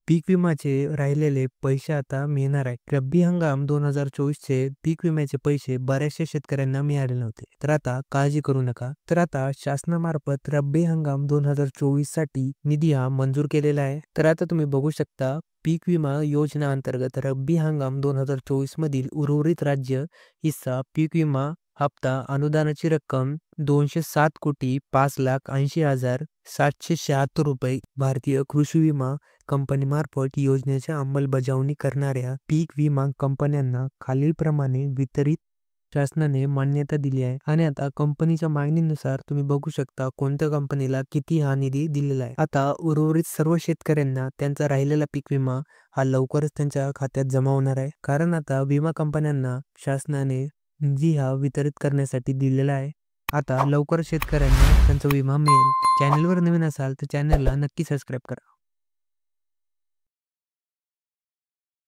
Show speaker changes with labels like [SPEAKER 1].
[SPEAKER 1] पीक विमाचे राहिलेले पैसे आता मिळणार आहे. रब्बी हंगाम 2024चे पीक विम्याचे पैसे बऱ्याचशा शेतकऱ्यांना मिळाले नव्हते. तर आता काळजी करू नका. तर आता शासनामार्फत रब्बी हंगाम 2024 साठी निधी हा मंजूर केलेला आहे. तर आता तुम्ही बघू शकता पीक विमा योजना अंतर्गत रब्बी हंगाम 2024 मधील उर्वरित राज्य हिस्सा पीक विमा हप्ता अनुदानाची रक्कम 207,05,80,776 रुपये भारतीय कृषी विमा कंपनीमार्फत योजनेच्या अंमलबजावणी करणाऱ्या पीक विमा कंपन्यांना खालीलप्रमाणे वितरित शासनाने मान्यता दिली आहे. आणि आता कंपनीच्या मागणीनुसार तुम्ही बघू शकता कोणत्या कंपनीला किती हा निधी दिलेला आहे. आता उर्वरित सर्व शेतकऱ्यांना त्यांचा राहिलेला पीक विमा हा लवकरच त्यांच्या खात्यात जमा होणार आहे. कारण आता विमा कंपन्यांना शासनाने निधी हा वितरित करण्यासाठी दिलेला आहे. आता लवकर शेतकऱ्यांना त्यांचा विमा मिळेल. चॅनलवर नवीन असाल तर चॅनलला नक्की सबस्क्राईब करा.